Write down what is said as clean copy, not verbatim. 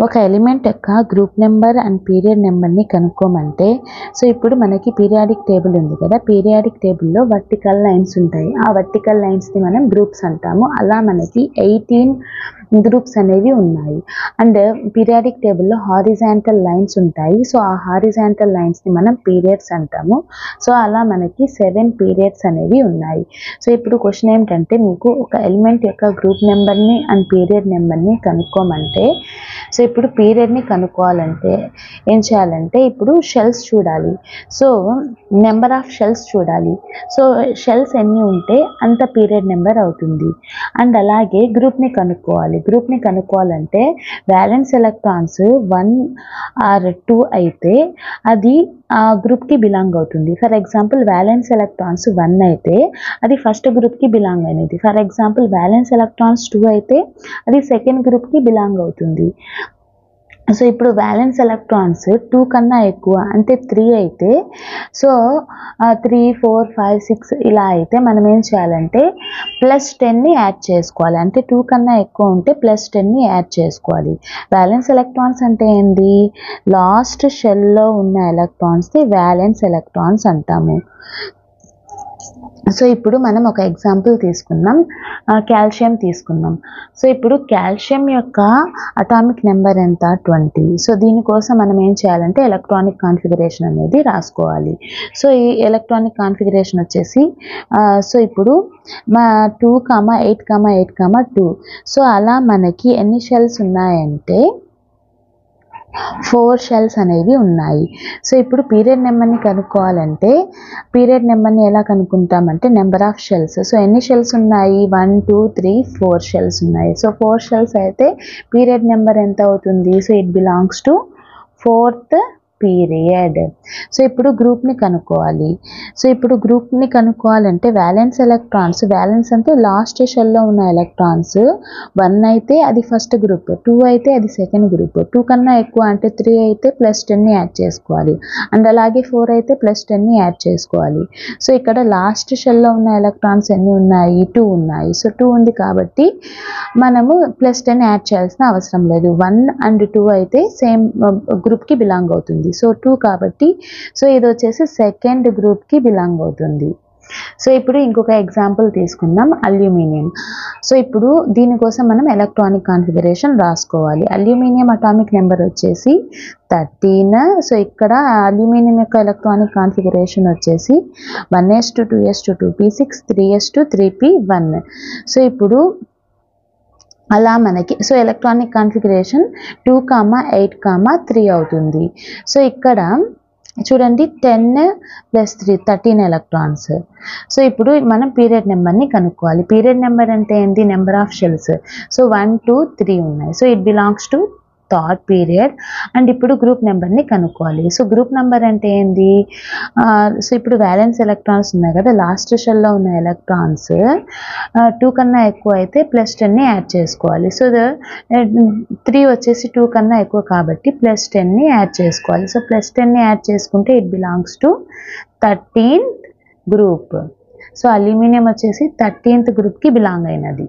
ఒక ఎలిమెంట్ యొక్క group number and period నెంబర్ని కనుక్కోమంటే, సో ఇప్పుడు మనకి పీరియాడిక్ టేబుల్ ఉంది కదా, పీరియాడిక్ టేబుల్లో వర్టికల్ లైన్స్ ఉంటాయి. ఆ వర్టికల్ లైన్స్ని మనం గ్రూప్స్ అంటాము. అలా మనకి 18 గ్రూప్స్ అనేవి ఉన్నాయి. అండ్ పీరియాడిక్ టేబుల్లో హారిజాంటల్ లైన్స్ ఉంటాయి. సో ఆ హారిజాంటల్ లైన్స్ని మనం పీరియడ్స్ అంటాము. సో అలా మనకి 7 పీరియడ్స్ అనేవి ఉన్నాయి. సో ఇప్పుడు క్వశ్చన్ ఏమిటంటే, మీకు ఒక ఎలిమెంట్ యొక్క గ్రూప్ నెంబర్ని అండ్ పీరియడ్ నెంబర్ని కనుక్కోమంటే, సో ఇప్పుడు పీరియడ్ని కనుక్కోవాలంటే ఏం చేయాలంటే, ఇప్పుడు షెల్స్ చూడాలి. సో నెంబర్ ఆఫ్ షెల్స్ చూడాలి. సో షెల్స్ ఎన్ని ఉంటే అంత పీరియడ్ నెంబర్ అవుతుంది. అండ్ అలాగే గ్రూప్ని కనుక్కోవాలంటే వ్యాలెన్స్ ఎలక్ట్రాన్స్ 1 or 2 అయితే అది ఆ గ్రూప్కి బిలాంగ్ అవుతుంది. ఫర్ ఎగ్జాంపుల్ వ్యాలెన్స్ ఎలక్ట్రాన్స్ 1 అయితే అది ఫస్ట్ గ్రూప్కి బిలాంగ్ అయినది. ఫర్ ఎగ్జాంపుల్ వ్యాలెన్స్ ఎలక్ట్రాన్స్ 2 అయితే అది సెకండ్ గ్రూప్కి బిలాంగ్ అవుతుంది. సో ఇప్పుడు వ్యాలెన్స్ ఎలక్ట్రాన్స్ 2 కన్నా ఎక్కువ అంటే 3 అయితే, సో 3, 4, 5, 6 ఇలా అయితే మనం ఏం చేయాలంటే +10ని యాడ్ చేసుకోవాలి. అంటే 2 కన్నా ఎక్కువ ఉంటే +10ని యాడ్ చేసుకోవాలి. వ్యాలెన్స్ ఎలక్ట్రాన్స్ అంటే ఏంది? లాస్ట్ షెల్లో ఉన్న ఎలక్ట్రాన్స్ని వ్యాలెన్స్ ఎలక్ట్రాన్స్ అంటాము. సో ఇప్పుడు మనం ఒక ఎగ్జాంపుల్ తీసుకుందాం, కాల్షియం తీసుకుందాం. సో ఇప్పుడు కాల్షియం యొక్క అటామిక్ నెంబర్ ఎంత? 20. సో దీనికోసం మనం ఏం చేయాలంటే ఎలక్ట్రానిక్ కాన్ఫిగరేషన్ అనేది రాసుకోవాలి. సో ఈ ఎలక్ట్రానిక్ కాన్ఫిగరేషన్ వచ్చేసి సో ఇప్పుడు 2, 8, 8, 2. సో అలా మనకి ఎన్ని షెల్స్ ఉన్నాయంటే 4 షెల్స్ అనేవి ఉన్నాయి. సో ఇప్పుడు పీరియడ్ నెంబర్ని కనుక్కోవాలంటే పీరియడ్ నెంబర్ని ఎలా కనుక్కుంటామంటే నెంబర్ ఆఫ్ షెల్స్. సో ఎన్ని షెల్స్ ఉన్నాయి? 1, 2, 3, 4 షెల్స్ ఉన్నాయి. సో 4 షెల్స్ అయితే పీరియడ్ నెంబర్ ఎంత అవుతుంది? So it belongs to 4th period. So ఇప్పుడు గ్రూప్ని కనుక్కోవాలి. సో ఇప్పుడు గ్రూప్ని కనుక్కోవాలంటే వ్యాలెన్స్ ఎలక్ట్రాన్స్, వ్యాలెన్స్ అంటే లాస్ట్ షెల్లో ఉన్న ఎలక్ట్రాన్స్ 1 అయితే అది ఫస్ట్ గ్రూప్, 2 అయితే అది సెకండ్ గ్రూప్, 2 కన్నా ఎక్కువ అంటే 3 అయితే +10ని యాడ్ చేసుకోవాలి. అండ్ అలాగే 4 అయితే +10ని యాడ్ చేసుకోవాలి. సో ఇక్కడ లాస్ట్ షెల్లో ఉన్న ఎలక్ట్రాన్స్ ఎన్ని ఉన్నాయి? 2 ఉన్నాయి. సో 2 ఉంది కాబట్టి మనము +10 యాడ్ చేయాల్సిన అవసరం లేదు. 1 and 2 అయితే సేమ్ గ్రూప్కి బిలాంగ్ అవుతుంది. సో 2 కాబట్టి సో ఇది వచ్చేసి సెకండ్ గ్రూప్కి బిలాంగ్ అవుతుంది. సో ఇప్పుడు ఇంకొక ఎగ్జాంపుల్ తీసుకుందాం, అల్యూమినియం. సో ఇప్పుడు దీనికోసం మనం ఎలక్ట్రానిక్ కాన్ఫిగరేషన్ రాసుకోవాలి. అల్యూమినియం అటామిక్ నెంబర్ వచ్చేసి 13. సో ఇక్కడ అల్యూమినియం యొక్క ఎలక్ట్రానిక్ కాన్ఫిగరేషన్ వచ్చేసి 1s2 2s2 2p6 3s2 3p1. So ఇప్పుడు అలా మనకి సో ఎలక్ట్రానిక్ కాన్ఫిగరేషన్ 2, 8, 3 అవుతుంది. సో ఇక్కడ చూడండి 10 + 3 13 ఎలక్ట్రాన్స్. సో ఇప్పుడు మనం పీరియడ్ నెంబర్ని కనుక్కోవాలి. పీరియడ్ నెంబర్ అంటే ఏంటి? Number of shells. సో 1, 2, 3 ఉన్నాయి. So it belongs to third period. And ఇప్పుడు గ్రూప్ నెంబర్ని కనుక్కోవాలి. సో గ్రూప్ నెంబర్ అంటే ఏంది? సో ఇప్పుడు వ్యాలెన్స్ ఎలక్ట్రాన్స్ ఉన్నాయి కదా, లాస్ట్ షెల్లో ఉన్న ఎలక్ట్రాన్స్ 2 కన్నా ఎక్కువ అయితే +10ని యాడ్ చేసుకోవాలి. సో 3 వచ్చేసి 2 కన్నా ఎక్కువ కాబట్టి +10ని యాడ్ చేసుకోవాలి. సో +10ని యాడ్ చేసుకుంటే it belongs to 13th group. So aluminium వచ్చేసి 13th గ్రూప్కి బిలాంగ్ అయినది.